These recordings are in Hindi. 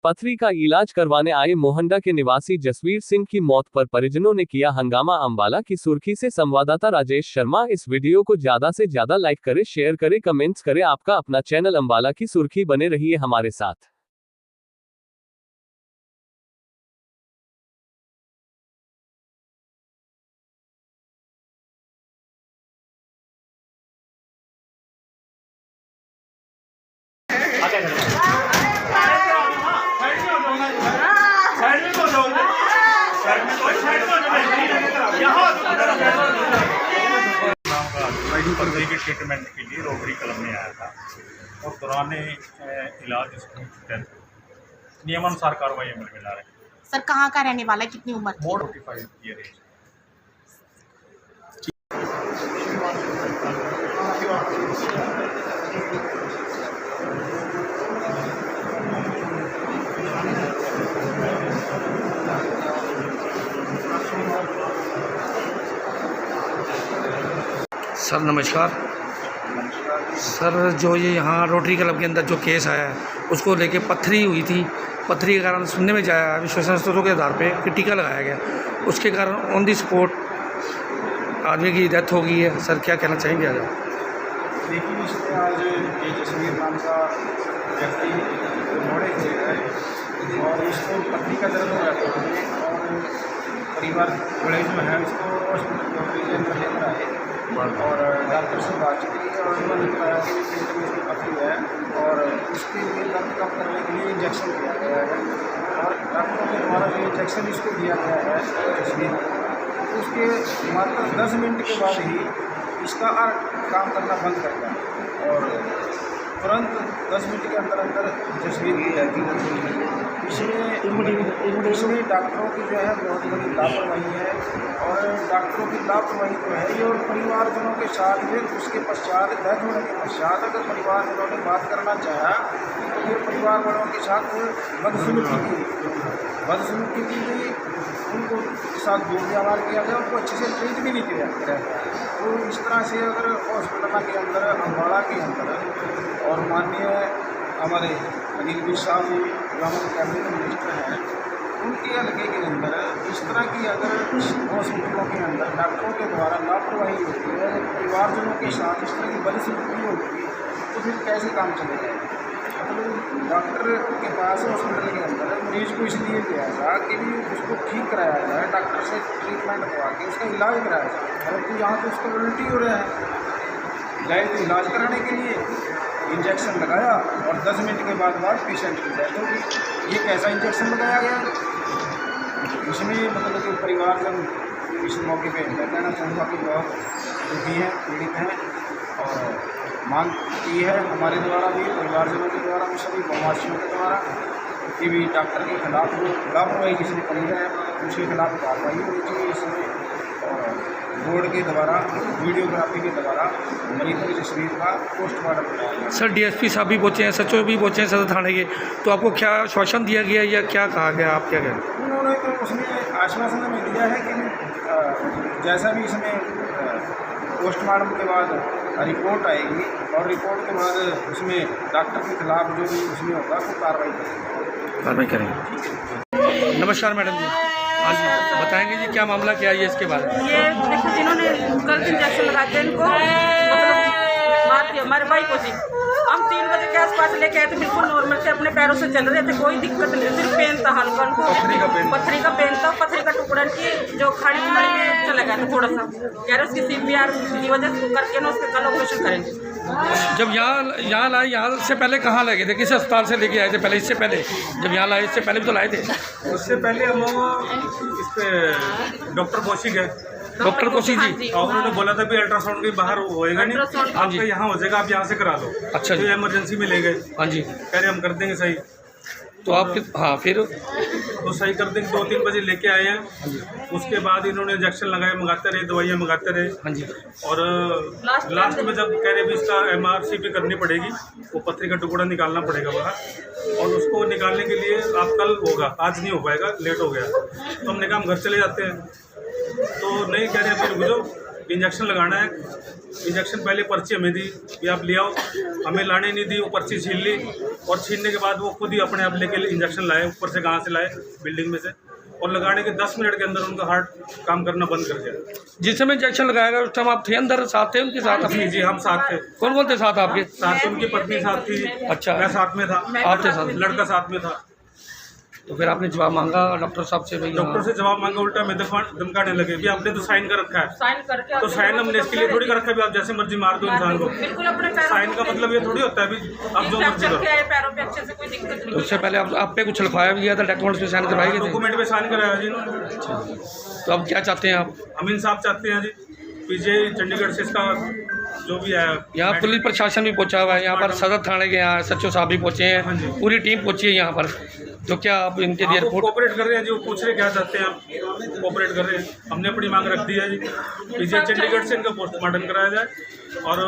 पथरी का इलाज करवाने आए मोहंडा के निवासी जसवीर सिंह की मौत पर परिजनों ने किया हंगामा। अंबाला की सुर्खी से संवाददाता राजेश शर्मा। इस वीडियो को ज्यादा से ज्यादा लाइक करें, शेयर करें, कमेंट्स करें। आपका अपना चैनल अंबाला की सुर्खी, बने रहिए हमारे साथ। पथरी के ट्रीटमेंट के लिए रोटरी क्लब में आया था और दौरान इलाज इसकी नियमानुसार कार्रवाई अमल में ला रहे हैं। सर कहाँ का रहने वाला है, कितनी उम्र थी? 45 ईयर एज। सर नमस्कार। सर जो ये यहाँ रोटरी क्लब के अंदर जो केस आया है उसको लेके पथरी हुई थी, पथरी के कारण सुनने में जाया विश्वसनीय स्रोतों के आधार पे कि टीका लगाया गया, उसके कारण ऑन दी स्पॉट आदमी की डेथ हो गई है। सर क्या कहना चाहेंगे? आज देखिए, इसमें आज ये जसवीर नाम का व्यक्ति घोड़े से है और इसको पथरी का दर्द हो जाता है और परिवार बड़े जो है इसको हॉस्पिटल के अंदर लेकर आए और डॉक्टर से बात की और उन्होंने बताया कि पेट में इसकी पथरी है और इसके लिए दर्द कम करने के लिए इंजेक्शन दिया गया है और डॉक्टरों के द्वारा जो इंजेक्शन इसको दिया गया है जसवीर, उसके मात्र 10 मिनट के बाद ही इसका काम करना बंद कर दिया और तुरंत 10 मिनट के अंदर अंदर जसवीर की डेथ हो गई। इसमें डॉक्टरों की जो है बहुत बड़ी लापरवाही है और डॉक्टरों की लापरवाही जो है ये और परिवारजनों के साथ फिर उसके पश्चात डेथ होने के पश्चात अगर परिवारजनों ने बात करना चाहा तो फिर परिवार वालों के साथ बदसलूकी की गई, उनको साथ दुर्व्यवहार किया गया, उनको अच्छे से ट्रीट भी नहीं किया गया। तो इस तरह से अगर हॉस्पिटल के अंदर अम्बाड़ा के अंदर और माननीय हमारे अनिल विज साहब जी जो हमारे कैबिनेट मिनिस्टर हैं, उनके हल्के के अंदर इस तरह की अगर हॉस्पिटलों के अंदर डॉक्टरों के द्वारा लापरवाही होती है, परिवारजनों के साथ इस तरह की बदसलूकी होगी तो फिर कैसे काम चलेगा? मतलब डॉक्टर के पास हॉस्पिटल के अंदर मरीज को इसलिए गया था कि भी उसको ठीक कराया जाए, डॉक्टर से ट्रीटमेंट करवा के उसका इलाज कराया जाए। परंतु यहाँ तो उसका उल्टी हो रहा है, गए तो इलाज कराने के लिए इंजेक्शन लगाया और 10 मिनट के बाद पेशेंट की डेथ हो गई। ये कैसा इंजेक्शन लगाया गया? इसमें मतलब कि परिवारजन इस मौके पे मैं कहना चाहूँगा कि बहुत दुखी हैं, पीड़ित हैं और मांग की है हमारे द्वारा भी, परिवारजनों के द्वारा भी, सभी गाँववासियों के द्वारा कि भी डॉक्टर के खिलाफ जो लापरवाही किसी ने करी है उसके खिलाफ कार्रवाई होनी चाहिए। इसमें और बोर्ड के द्वारा वीडियोग्राफी के द्वारा मरीजों की तस्वीर का पोस्टमार्टम कराया गया। सर डीएसपी साहब भी पहुँचे हैं, सचिव भी पहुँचे हैं सदर थाने के, तो आपको क्या आश्वासन दिया गया या क्या कहा गया? आप क्या कहें? उन्होंने तो उसमें आश्वासन हमें दिया है कि जैसा भी इसमें पोस्टमार्टम के बाद रिपोर्ट आएगी और रिपोर्ट के बाद उसमें डॉक्टर के खिलाफ जो भी उसमें होगा वो कार्रवाई करेंगे। नमस्कार मैडम जी, हाँ जी बताएंगे जी क्या मामला क्या है इसके बारे में? ये देखो, जिन्होंने गलत इंजेक्शन लगाए थे इनको मतलब मार दिया हमारे भाई को जी। हम 3 बजे के आसपास लेके आए थे, बिल्कुल नॉर्मल से अपने पैरों से चल रहे थे, कोई दिक्कत नहीं, सिर्फ पेन था हल्का, उनको पथरी का पेन था, पथरी का टुकड़ा की जो खाड़ी बीमारी में चला गया था थोड़ा सा, कह रहे उसकी CPR की वजह से करके ना उसके कल ऑपरेशन करेंगे। जब यहाँ लाए, यहाँ से पहले कहाँ लगे थे, किस अस्पताल से लेके आए थे पहले? इससे पहले जब यहाँ लाए, इससे पहले भी तो लाए थे? उससे पहले हम इस पे डॉक्टर कौशिक है, डॉक्टर कौशिक जी, और उन्होंने बोला था भी अल्ट्रासाउंड के बाहर होएगा नहीं, आपका यहाँ हो जाएगा, आप यहाँ से करा लो। अच्छा जी, इमरजेंसी में ले गए। हाँ जी, कह रहे हम कर देंगे सही, तो आप हाँ फिर तो सही कर देंगे। 2-3 बजे लेके आए हैं, उसके बाद इन्होंने इंजेक्शन लगाए, मंगाते रहे, दवाइयाँ मंगाते रहे। हाँ जी, और लास्ट में जब कह रहे भी इसका MRCP करनी पड़ेगी, वो पथरी का टुकड़ा निकालना पड़ेगा बाहर, और उसको निकालने के लिए आप कल होगा, आज नहीं हो पाएगा, लेट हो गया। तो हमने कहा हम घर चले जाते हैं, तो नहीं, कह रहे फिर रुक जाओ, इंजेक्शन लगाना है। इंजेक्शन पहले पर्ची हमें दी कि आप ले आओ, हमें लाने नहीं दी, वो पर्ची छीन ली और छीनने के बाद वो खुद ही अपने आप लेके इंजेक्शन लाए, ऊपर से कहाँ से लाए, बिल्डिंग में से, और लगाने के 10 मिनट के अंदर उनका हार्ट काम करना बंद कर दिया। जिस समय इंजेक्शन लगाया गया उस टाइम आप थे अंदर, साथ थे उनके साथ? जी जी, हम साथ थे। कौन कौन थे साथ आपके? साथ उनकी पत्नी साथ थी। अच्छा। मैं साथ में था। आप थे साथ? लड़का साथ में था। तो फिर आपने जवाब मांगा डॉक्टर साहब से? भाई डॉक्टर से जवाब मांगा, उल्टा में धमकाने लगे कि आपने तो साइन कर रखा है। साइन करके तो साइन हमने इसके लिए थोड़ी कर रखा है भी आप जैसे मर्जी मार दो इंसान को। बिल्कुल अपने पैरों साइन का मतलब ये थोड़ी होता है भी आप जो मर्जी करो। पैरों पे अच्छे से कोई दिक्कत तो नहीं। उससे पहले आप पे कुछ लिखवाया भी गया था, डॉक्यूमेंट्स पे साइन करवाए गए थे? डॉक्यूमेंट पे साइन कराया जी इन्होंने। तो अब क्या चाहते हैं आप? हम इंसाफ चाहते हैं जी। पीजे चंडीगढ़ से इसका जो भी है, यहाँ पुलिस प्रशासन भी पहुंचा हुआ है, यहाँ पर सदर थाने के यहाँ SHO साहब भी पहुँचे हाँ जी। हैं, पूरी टीम पहुँची है यहाँ पर। तो क्या आप इनके लिए रिपोर्ट? कोऑपरेट कर रहे हैं जी, वो पूछ रहे क्या चाहते हैं आप, कोऑपरेट कर रहे हैं। हमने अपनी मांग रख दी है जी, पीजे चंडीगढ़ से इनका पोस्टमार्टम कराया जाए और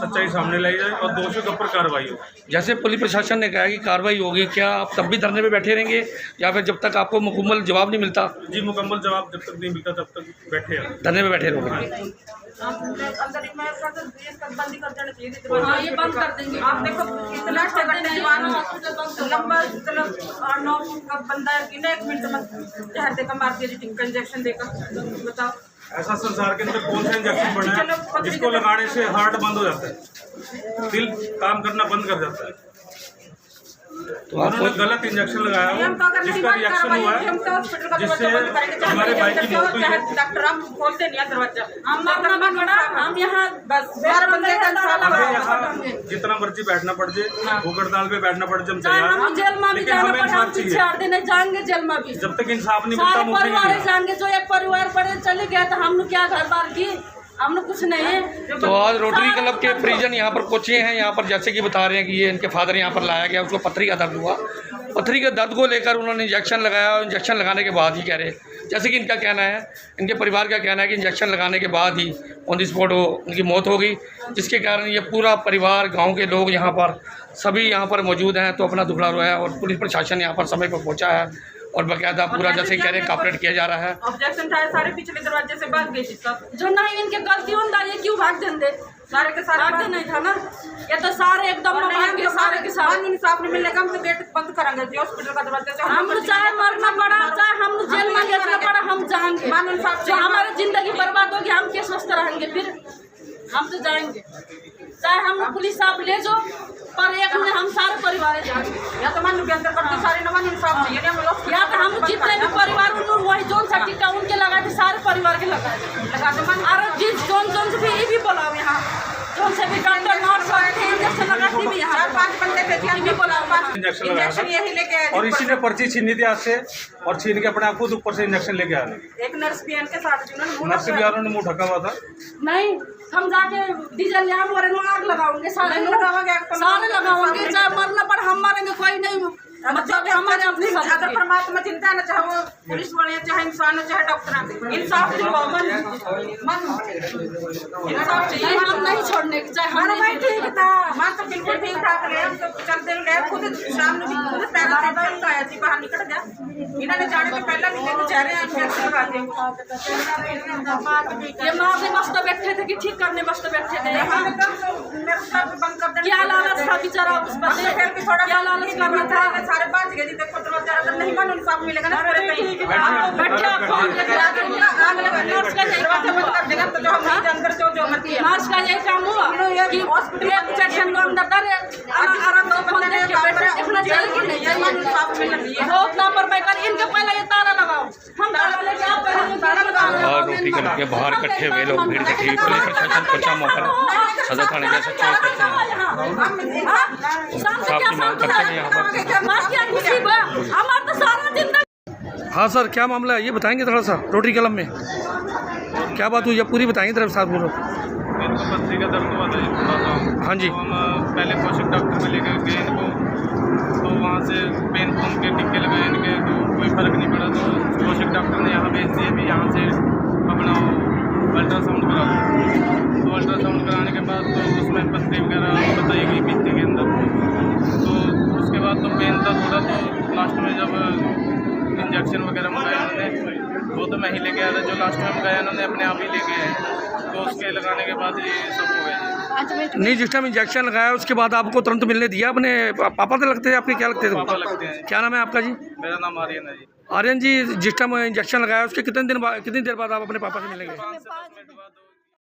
सच्चाई सामने लाई जाए और दोषियों के ऊपर कार्रवाई हो। जैसे पुलिस प्रशासन ने कहा कि कार्रवाई होगी, क्या आप तब भी धरने पे बैठे रहेंगे या फिर जब तक आपको मुकम्मल जवाब नहीं मिलता? जी, मुकम्मल जवाब जब तक नहीं मिलता तब तक बैठे हैं। धरने पे बैठे रहोगे? हाँ, ये बंद कर देंगे। आप देखो इतना लंबा मतलब 9 का बंदा गिना 1 मिनट में जहर देकर मार दिया जी, इंजेक्शन देकर। बताओ ऐसा संसार के अंदर कौन सा इंजेक्शन बना है जिसको लगाने से हार्ट बंद हो जाता है, दिल काम करना बंद कर जाता है। तो उन्होंने आपको गलत इंजेक्शन लगाया है जिसका रिएक्शन हुआ है, जिससे हमारे भाई की मौत हुई है। डॉक्टर हम खोलते नहीं दरवाजा, हम यहाँ बस 12 बंदे का हमें यहाँ जितना मर्जी बैठना पड़ जाए, भूख हड़ताल पे बैठना पड़ जाए, हम तैयार हैं, जेल में भी लेकिन जाना हमें पड़े, हम इंसाफ चाहिए। 4 दिन जाएंगे जेल में भी। जब तक इंसाफ नहीं मिलता सारे हम उठेंगे परिवार नहीं। जाएंगे, जो एक परिवार पड़े चले गया तो हम लोग क्या घर बार की, हम लोग कुछ नहीं है। तो आज रोटरी क्लब के परिजन यहाँ पर पहुँचे हैं। यहाँ पर जैसे कि बता रहे हैं कि ये इनके फादर यहाँ पर लाया गया, उसको पथरी का दर्द हुआ। पथरी के दर्द को लेकर उन्होंने इंजेक्शन लगाया और इंजेक्शन लगाने के बाद ही कह रहे, जैसे कि इनका कहना है, इनके परिवार का कहना है कि इंजेक्शन लगाने के बाद ही ऑन द स्पॉट उनकी मौत हो गई, जिसके कारण ये पूरा परिवार, गांव के लोग यहाँ पर सभी यहाँ पर मौजूद हैं। तो अपना दुखड़ा रोया और पुलिस प्रशासन यहाँ पर समय पर पहुँचा है और बाकायदा पूरा जैसे कह रहे हैं कॉपरेट किया जा रहा है। ऑब्जेक्शन था, सारे पिछले दरवाजे से भाग गए थी सब। जो नहीं इनके गलती होता ये क्यों भाग देंगे? सारे के सारे भागते नहीं था ना, ये तो सारे एकदम भाग गए सारे के सारे। इंसाफ नहीं मिलने का हम तो गेट बंद कराएंगे जी, हॉस्पिटल का दरवाजा से। हम लोग चाहे मरना पड़ा, चाहे हम लोग जेल में भेजना पड़ा, हम जाएंगे। जो हमारी जिंदगी बर्बाद होगी, हम क्या स्वस्थ रहेंगे? फिर हम तो जाएंगे, चाहे हम लोग पुलिस साहब ले जाओ, पर एक में हम सारे परिवार जाएंगे। या तो मान के अंदर करते सारे न मान इंसाफ चाहिए, या तो हम जितने भी परिवार उन वही जोन सा टीका उनके लगाए थे, सारे परिवार के लगाए थे। लगा दो मन। और जिस जोन से भी ये भी बोलाओ, यहाँ जोन से भी डॉक्टर नर्स आए थे, इंजेक्शन लगाती भी यहाँ 4-5 बंदे थे जी, हम भी बोलाओ। इंजेक्शन लगाया इंजेक्शन यही लेके आए था और इसी ने पर्ची छीनी थी आज से और छीन के अपने आप खुद ऊपर से इंजेक्शन लेके आ रहे। एक नर्स भी इनके साथ थी, उन्होंने नर्स भी यारों ने मुंह ढका हुआ था। नहीं, हम जाके डीजल यहाँ मोरे में आग लगाओगे, सारे लगाओगे, सारे लगाओगे, चाहे मरना पर हम मारेंगे, कोई नहीं मतलब हमारे अपने अगर परमात्मा चिंता है ना, चाहे वो पुलिस वाले, चाहे इंसान, चाहे डॉक्टर, इंसाफ दिलवाओ। मन इंसाफ चाहिए, हम नहीं छोड़ने की, चाहे हमारा भाई ठीक था, मन तो बिल्कुल ठीक ठाक रहे, हम तो चलते रहे, खुद शाम में भी खुद पैरों से चलता आया थी, बाहर निकल गया। इन्होंने जाने के पहले भी लेके जा रहे हैं इंजेक्शन लगाते। ये मारने वास्ते बैठे थे कि ठीक करने वास्ते बैठे थे? मेरे साथ बंद कर देना। क्या लालच था बेचारा उस बंदे, क्या लालच करना था? सारे बात गए, देखो तो ज्यादा नहीं मानो इंसाफ मिलेगा ना। बैठे फोन लेकर आग लगा, नर्स का दरवाजा बंद कर देगा तो जो हम अंदर जो मर्जी है। नर्स का यही काम हुआ कि हॉस्पिटल इंजेक्शन को अंदर डाले, आराम से फोन देख के बैठे, देखना चाहिए कि नहीं मानो इंसाफ मिलना चाहिए। बहुत लापरवाही कर, इनके पहले ये ताला लगाओ, हम ताला लेके आप पहले ताला लगाओ। और रोटी क्लब के बाहर इकट्ठे हुए लोग, भीड़ इकट्ठी हुई, पुलिस प्रशासन पहुंचा मौका पर, सदर थाने के SHO करते हैं, साहब की मांग करते हैं यहाँ पर। हमारा तो सारा जिंदगी। हाँ सर, क्या मामला है ये बताएंगे थोड़ा सा? रोटरी क्लब में क्या बात हुई, ये पूरी बताएंगे तरफ साहब बोलो। इनको पथरी का दर्द हुआ था जी थोड़ा सा। हाँ जी। तो हम पहले कौशिक डॉक्टर में लेकर गए इनको, तो वहाँ से पेन फोन के टिक्के लगाए इनके, तो कोई फ़र्क नहीं पड़ा। तो कौशिक डॉक्टर ने यहाँ भेज दिए भी यहाँ से अपना अल्ट्रासाउंड करा दो। तो अल्ट्रासाउंड कराने के बाद तो उसमें पथरी वगैरह बताई गई पीते के अंदर। तो उसके बाद तो पेन था थोड़ा, तो लास्ट में जब इंजेक्शन वगैरह मंगाया उन्होंने, वो तो मैं ही लेके आया था, जो लास्ट में मंगाया उन्होंने अपने आप ही लेके आए। तो उसके लगाने के बाद ये सब हो गया जी। नहीं, जिस टाइम इंजेक्शन लगाया उसके बाद आपको तुरंत मिलने दिया अपने पापा तो लगते हैं आपके, क्या लगते थे? पापा लगते हैं। क्या नाम है आपका जी? मेरा नाम आर्यन है जी। आर्यन जी, जिस टाइम इंजेक्शन लगाया उसके कितनी देर बाद आप अपने पापा से मिलेंगे? 5 से 10 मिनट बाद